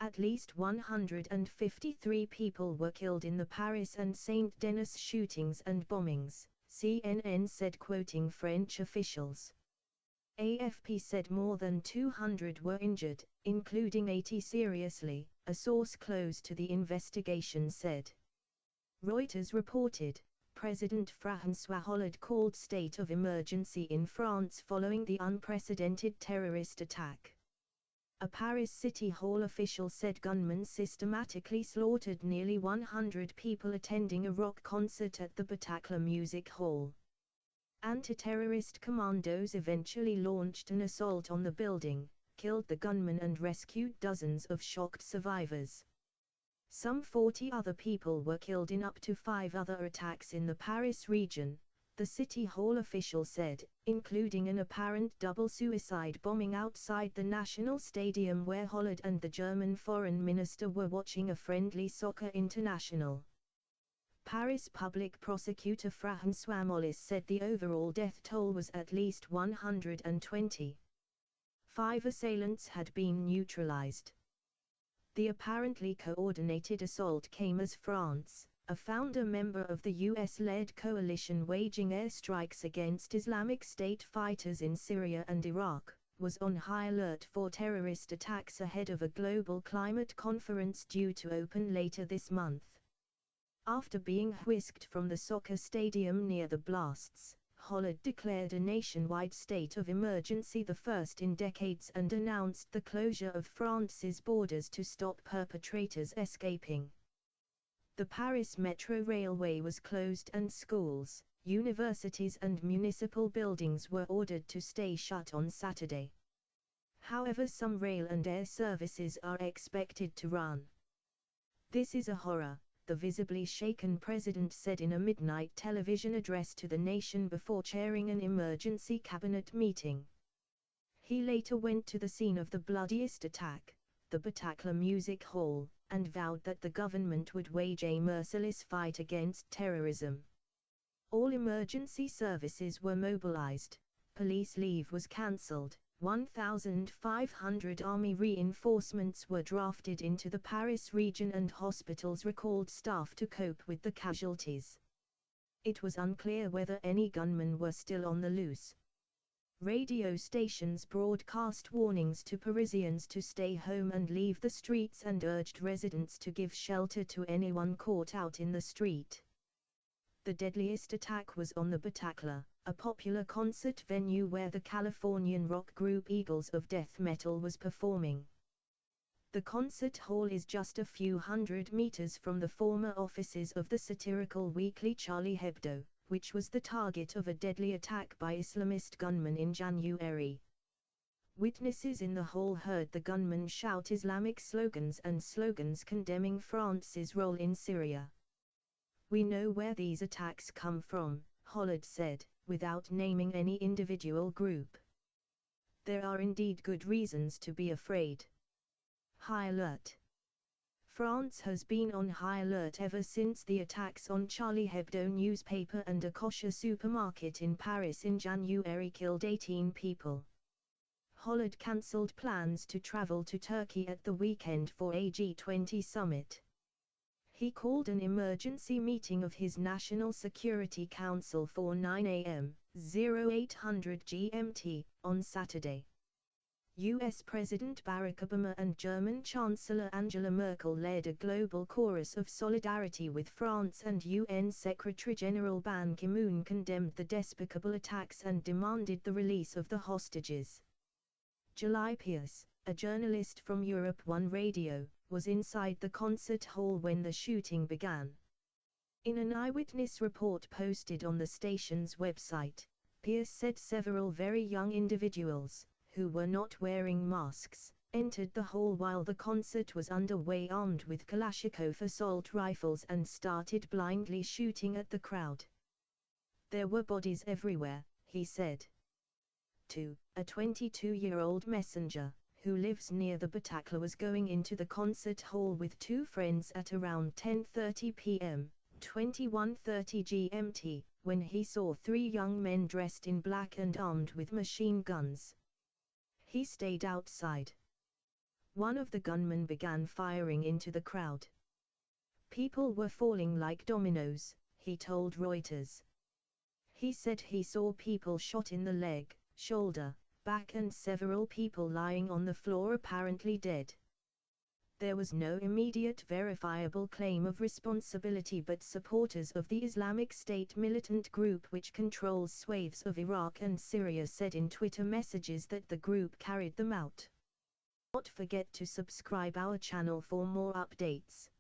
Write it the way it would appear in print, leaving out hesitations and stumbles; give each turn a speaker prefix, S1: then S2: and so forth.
S1: At least 153 people were killed in the Paris and Saint-Denis shootings and bombings, CNN said, quoting French officials. AFP said more than 200 were injured, including 80 seriously, a source close to the investigation said. Reuters reported, President Francois Hollande called state of emergency in France following the unprecedented terrorist attack. A Paris City Hall official said gunmen systematically slaughtered nearly 100 people attending a rock concert at the Bataclan Music Hall. Anti-terrorist commandos eventually launched an assault on the building, killed the gunman and rescued dozens of shocked survivors. Some 40 other people were killed in up to 5 other attacks in the Paris region, the City Hall official said, including an apparent double suicide bombing outside the National Stadium where Hollande and the German foreign minister were watching a friendly soccer international. Paris public prosecutor Francois Hollande said the overall death toll was at least 120. 5 assailants had been neutralized. The apparently coordinated assault came as France, a founder member of the US-led coalition waging airstrikes against Islamic State fighters in Syria and Iraq, was on high alert for terrorist attacks ahead of a global climate conference due to open later this month. After being whisked from the soccer stadium near the blasts, Hollande declared a nationwide state of emergency, the first in decades, and announced the closure of France's borders to stop perpetrators escaping. The Paris Metro Railway was closed and schools, universities and municipal buildings were ordered to stay shut on Saturday. However, some rail and air services are expected to run. "This is a horror," the visibly shaken president said in a midnight television address to the nation before chairing an emergency cabinet meeting. He later went to the scene of the bloodiest attack, the Bataclan Music Hall, and vowed that the government would wage a merciless fight against terrorism. All emergency services were mobilized, police leave was cancelled, 1,500 army reinforcements were drafted into the Paris region, and hospitals recalled staff to cope with the casualties. It was unclear whether any gunmen were still on the loose. Radio stations broadcast warnings to Parisians to stay home and leave the streets and urged residents to give shelter to anyone caught out in the street. The deadliest attack was on the Bataclan, a popular concert venue where the Californian rock group Eagles of Death Metal was performing. The concert hall is just a few hundred meters from the former offices of the satirical weekly Charlie Hebdo, which was the target of a deadly attack by Islamist gunmen in January. Witnesses in the hall heard the gunmen shout Islamic slogans and slogans condemning France's role in Syria. "We know where these attacks come from," Hollande said, without naming any individual group. "There are indeed good reasons to be afraid." High alert. France has been on high alert ever since the attacks on Charlie Hebdo newspaper and a kosher supermarket in Paris in January killed 18 people. Hollande cancelled plans to travel to Turkey at the weekend for a G20 summit. He called an emergency meeting of his National Security Council for 9 a.m. 0800 GMT on Saturday. U.S. President Barack Obama and German Chancellor Angela Merkel led a global chorus of solidarity with France, and UN Secretary-General Ban Ki-moon condemned the despicable attacks and demanded the release of the hostages. July Pierce, a journalist from Europe 1 Radio, was inside the concert hall when the shooting began. In an eyewitness report posted on the station's website, Pierce said several very young individuals, who were not wearing masks, entered the hall while the concert was underway armed with Kalashnikov assault rifles and started blindly shooting at the crowd. "There were bodies everywhere," he said. A 22-year-old messenger, who lives near the Bataclan, was going into the concert hall with 2 friends at around 10:30 p.m., 21:30 GMT, when he saw 3 young men dressed in black and armed with machine guns. He stayed outside. One of the gunmen began firing into the crowd. People were falling like dominoes, he told Reuters. He said he saw people shot in the leg, shoulder, back and several people lying on the floor apparently dead. There was no immediate verifiable claim of responsibility, but supporters of the Islamic State militant group, which controls swathes of Iraq and Syria, said in Twitter messages that the group carried them out. Don't forget to subscribe our channel for more updates.